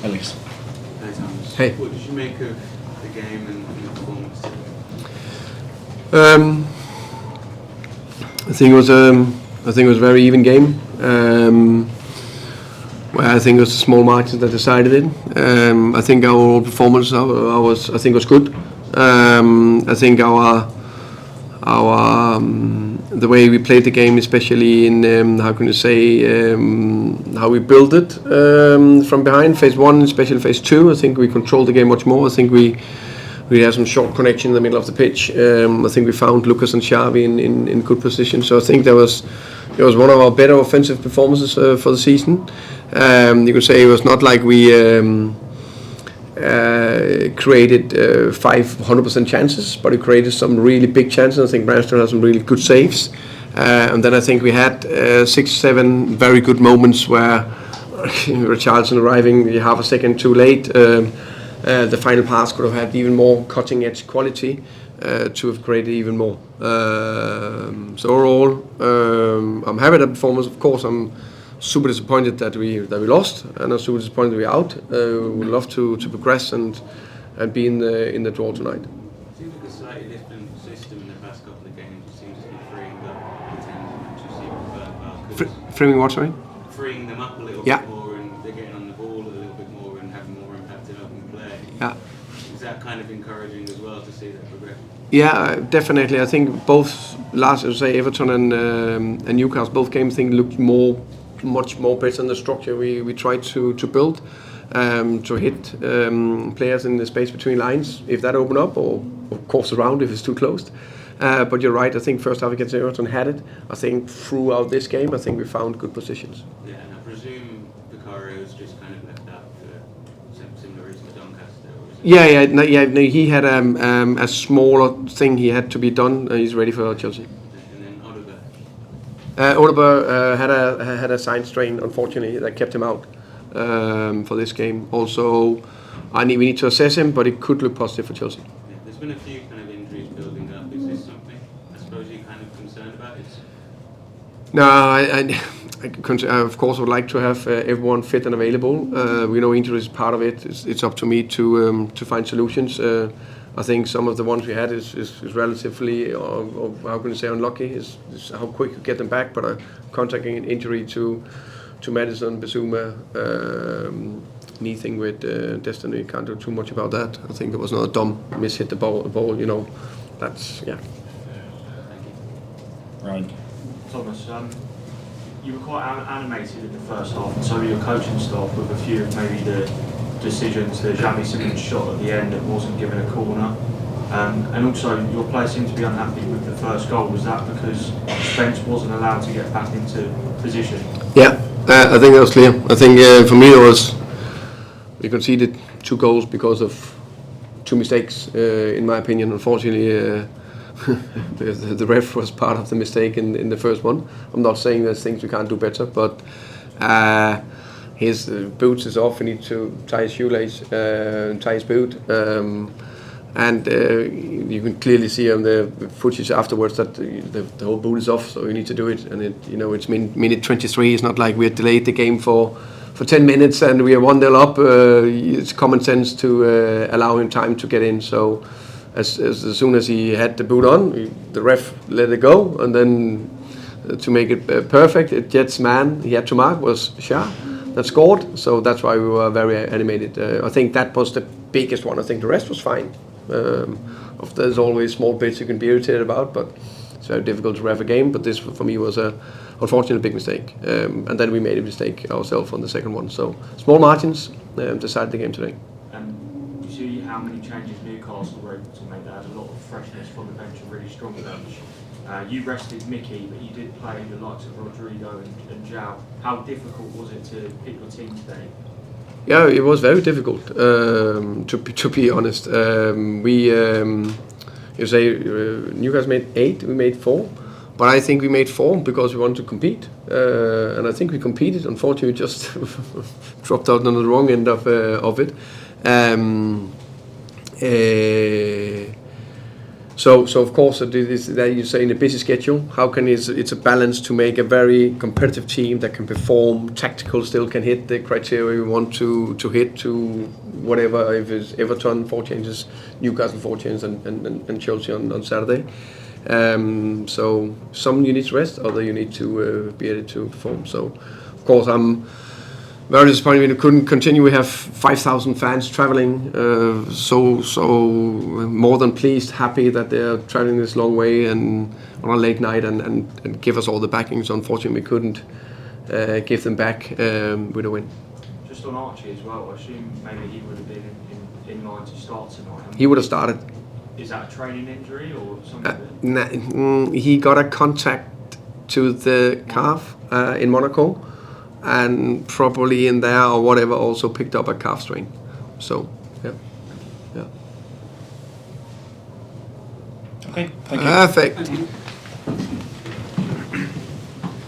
Alex. Hey Thomas. Hey. What did you make of the game and the performance? I think it was a very even game. Where I think it was the small margins that decided it. I think our overall performance was good. I think the way we played the game, especially in how we built it from behind phase 1, especially phase 2. I think we controlled the game much more. I think we had some short connection in the middle of the pitch. I think we found Lucas and Xavi in good position. So I think it was one of our better offensive performances for the season. You could say it was not like we created 500% chances, but we created some really big chances. I think Ramsdale had some really good saves. And then I think we had 6-7 very good moments where Richarlison arriving half a second too late. The final pass could have had even more cutting edge quality to have created even more. So overall, I'm happy with the performance. Of course, I'm super disappointed that we lost, and I'm super disappointed we're out. Would love to progress and be in the draw tonight. It seems like a slightly different system in the past couple of games. It seems to be freeing up the teams to see Framing what, sorry? Freeing them up a little Yeah. bit more, and they're getting on the ball a little bit more and having more impact in open play. Yeah. Is that kind of encouraging as well to see that progression? Yeah, definitely. I think both Everton and Newcastle, both games, I think looked much more better than the structure we tried to build, to hit players in the space between lines if that opened up, or of course around if it's too closed. But you're right. I think first half against Everton had it. I think throughout this game, I think we found good positions. Yeah, and I presume Vicario was just kind of left out for similar reason to Doncaster. Yeah. He had a smaller thing he had to be done. He's ready for Chelsea. And then Oliver. Oliver had a side strain, unfortunately, that kept him out for this game. Also, we need to assess him, but it could look positive for Chelsea. Yeah, there's been a few kind of injuries building up. Is this something I suppose you're kind of concerned about? No, I of course would like to have everyone fit and available. We know injury is part of it. It's up to me to find solutions. I think some of the ones we had is relatively, or how can you say, unlucky. Is how quick you get them back. But contacting an injury to Madison, Basuma, knee thing with Destiny, can't do too much about that. I think there was another dumb miss, hit the ball. That's yeah. Right. Thomas, you were quite animated in the first half, and so were your coaching staff with a few of maybe the decisions. The Xavi Simons shot at the end that wasn't given a corner, and also your players seemed to be unhappy with the first goal. Was that because Spence wasn't allowed to get back into position? Yeah, I think that was clear. I think for me we conceded 2 goals because of 2 mistakes, in my opinion. Unfortunately, the ref was part of the mistake in the first one. I'm not saying there's things we can't do better, but his boots is off. He needs to tie his shoelace, tie his boot, and you can clearly see on the footage afterwards that the whole boot is off. So you need to do it, and it's minute 23. It's not like we had delayed the game for 10 minutes and we are 1-0 up. It's common sense to allow him time to get in. So as soon as he had the boot on, the ref let it go, and then to make it perfect, Jet's man he had to mark was Shah that scored. So that's why we were very animated. I think that was the biggest one. I think the rest was fine. There's always small bits you can be irritated about, but it's very difficult to ref a game. But this for me was a unfortunately big mistake, and then we made a mistake ourselves on the second one. So small margins decided the game today. You see how many changes Newcastle were able to make. They had a lot of freshness from the bench, a really strong bench. You rested Mickey, but you did play the likes of Rodrigo and João. How difficult was it to pick your team today? Yeah, it was very difficult, to be honest. Newcastle made 8, we made 4. But I think we made 4 because we wanted to compete. And I think we competed. Unfortunately, we just dropped out on the wrong end of it. So of course, it is that you say in a busy schedule, how can it's a balance to make a very competitive team that can perform, tactical, still can hit the criteria we want to hit, to whatever, if it's Everton 4 changes, Newcastle 4 changes, and Chelsea on Saturday. So some you need to rest, other you need to be able to perform. So of course I'm very disappointed we couldn't continue. We have 5,000 fans traveling, so more than pleased, happy that they're traveling this long way and on a late night and give us all the backings. Unfortunately, we couldn't give them back with a win. Just on Archie as well, I assume maybe he would have been in line to start tonight. He would have started. Is that a training injury or something? He got a contact to the calf in Monaco, and probably in there or whatever also picked up a calf strain. So, yeah. Okay, thank you. Perfect.